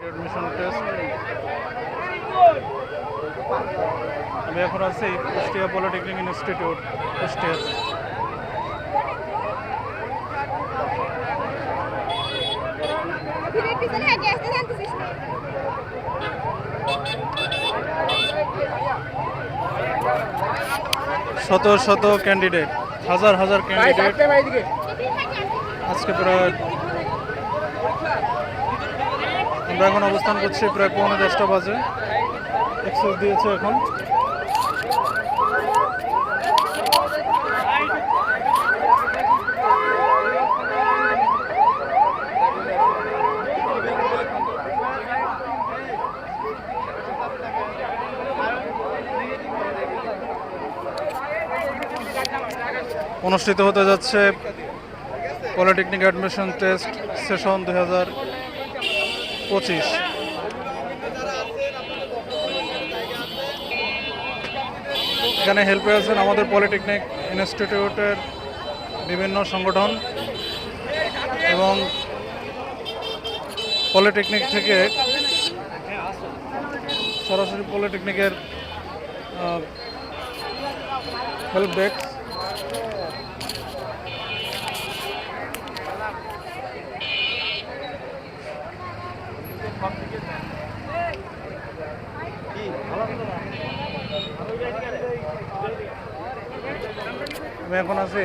Admission test. আমি এখন আছি কুষ্টিয়া পলিটেকনিক ইনস্টিটিউট কুষ্টিয়াতে। শত শত ক্যান্ডিডেট, হাজার হাজার ক্যান্ডিডেট আজকে প্রায় আমরা এখন অবস্থান করছি প্রায় 10:15 বাজে। এক্সেস দিয়েছে এখন। অনুষ্ঠিত হতে যাচ্ছে পলিটেকনিক অ্যাডমিশন টেস্ট সেশন 2025। এখানে হেল্পে আছেন আমাদের পলিটেকনিক ইনস্টিটিউটের বিভিন্ন সংগঠন এবং পলিটেকনিক থেকে সরাসরি পলিটেকনিকের হেল্প ডেস্ক। আমি এখন আছি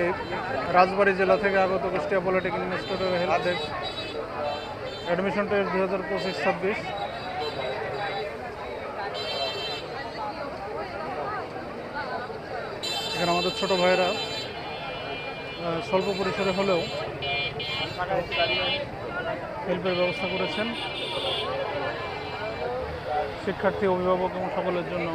রাজবাড়ী জেলা থেকে আগত কুষ্টিয়া পলিটেকনিক ইনস্টিটিউটের হেল্প ডেস্ক। Admission test 2025-26। এখানে আমাদের ছোট ভাইয়েরা স্বল্প পরিসরে হলেও হেল্পের ব্যবস্থা করেছেন শিক্ষার্থী, অভিভাবক এবং সকলের জন্য।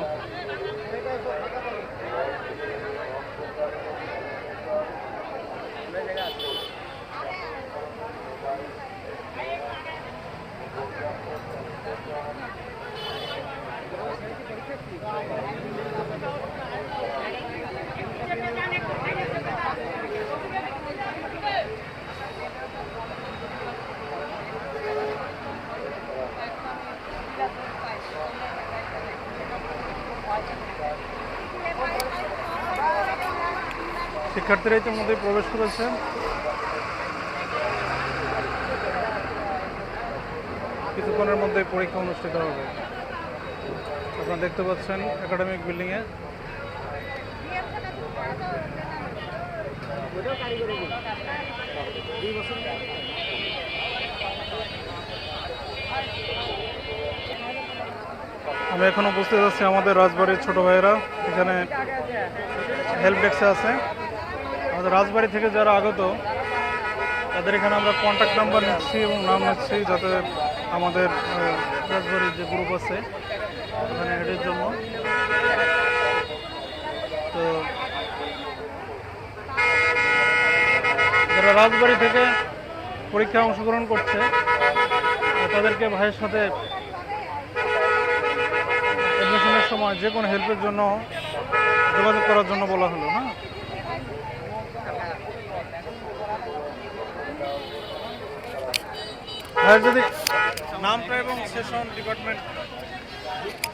শিক্ষার্থীরা ইতিমধ্যে প্রবেশ করেছে। কিছুক্ষণের মধ্যে পরীক্ষা অনুষ্ঠিত হবে। আপনারা দেখতে পাচ্ছেন একাডেমিক বিল্ডিংয়ে আমি এখন উপস্থিত আছি আমাদের রাজবাড়ির ছোট ভাইয়েরা এখানে হেল্প ডেস্কে আছে। আমাদের রাজবাড়ি থেকে যারা আগত তাদের এখানে আমরা কন্ট্যাক্ট নাম্বার নিচ্ছি এবং নাম নিচ্ছি, যাতে আমাদের রাজবাড়ির যে গ্রুপ আছে ওখানে এডের জন্য। তো যারা রাজবাড়ি থেকে পরীক্ষায় অংশগ্রহণ করছে তাদেরকে ভাইয়ের সাথে অ্যাডমিশনের সময় যে কোনো হেল্পের জন্য যোগাযোগ করার জন্য বলা হলো। হ্যাঁ, ভাইয়ের যদি নামটা এবং সেশন ডিপার্টমেন্ট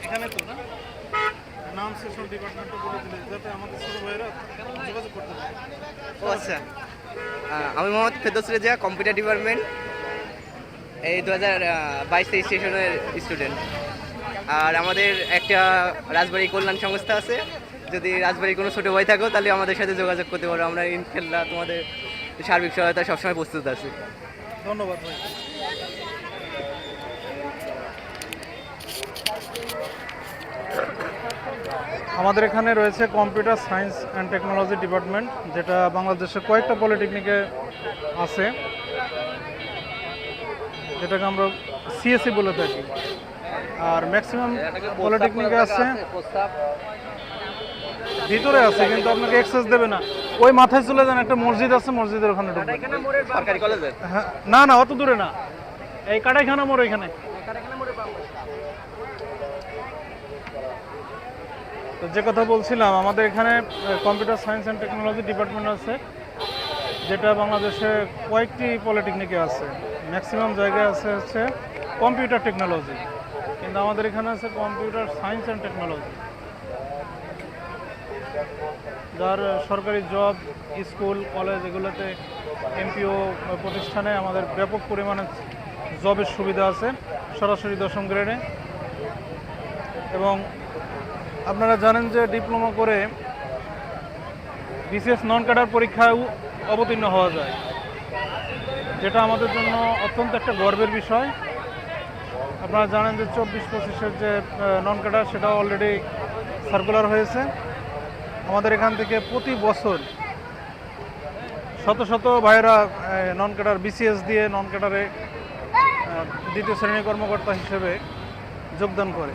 এখানে তো না, নাম সেশন ডিপার্টমেন্টটা বলে দিলে যাতে আমাদের ছোট ভাইয়েরা যোগাযোগ করতে পারে। ও আচ্ছা, আমি মোহাম্মদ ফেরদৌস রেজা, কম্পিউটার ডিপার্টমেন্ট, এই 2022-23 সেশনের স্টুডেন্ট। আর আমাদের একটা রাজবাড়ী কল্যাণ সংস্থা আছে, যদি রাজবাড়ির কোনো ছোটো ভাই থাকো তাহলে আমাদের সাথে যোগাযোগ করতে পারো। আমরা ইনশাল্লাহ তোমাদের সার্বিক সহায়তা সবসময় প্রস্তুত আছি। ধন্যবাদ ভাই। আমাদের এখানে রয়েছে computer science and technology department, যেটা বাংলাদেশের কয়েকটা পলিটেকনিকে আছে, যেটাকে আমরা সিএসসি বলে থাকি। আর ম্যাক্সিমাম পলিটেকনিকে আছে, ভিতরে আছে কিন্তু আপনাকে অ্যাক্সেস দেবে না। ওই মাথায় চলে যান, একটা মসজিদ আছে, মসজিদের ওখানে সরকারি কলেজে? হ্যাঁ, না না, অত দূরে না, এই কাটাইখানা মোড় এখানে। তো যে কথা বলছিলাম, আমাদের এখানে computer science and technology department আছে, যেটা বাংলাদেশে কয়েকটি পলিটেকনিকে আছে, ম্যাক্সিমাম জায়গায় আছে হচ্ছে কম্পিউটার টেকনোলজি, কিন্তু আমাদের এখানে আছে কম্পিউটার সায়েন্স অ্যান্ড টেকনোলজি, যার সরকারি জব, স্কুল, কলেজ এগুলোতে এমপিও প্রতিষ্ঠানে আমাদের ব্যাপক পরিমাণে জবের সুবিধা আছে সরাসরি 10ম গ্রেডে। এবং আপনারা জানেন যে ডিপ্লোমা করে বিসিএস নন ক্যাডার পরীক্ষায় অবতীর্ণ হওয়া যায়, যেটা আমাদের জন্য অত্যন্ত একটা গর্বের বিষয়। আপনারা জানেন যে 24-25-এর যে নন ক্যাডার সেটাও অলরেডি সার্কুলার হয়েছে। আমাদের এখান থেকে প্রতি বছর শত শত ভাইয়েরা নন ক্যাডার বিসিএস দিয়ে নন ক্যাডারে দ্বিতীয় শ্রেণী কর্মকর্তা হিসেবে যোগদান করে।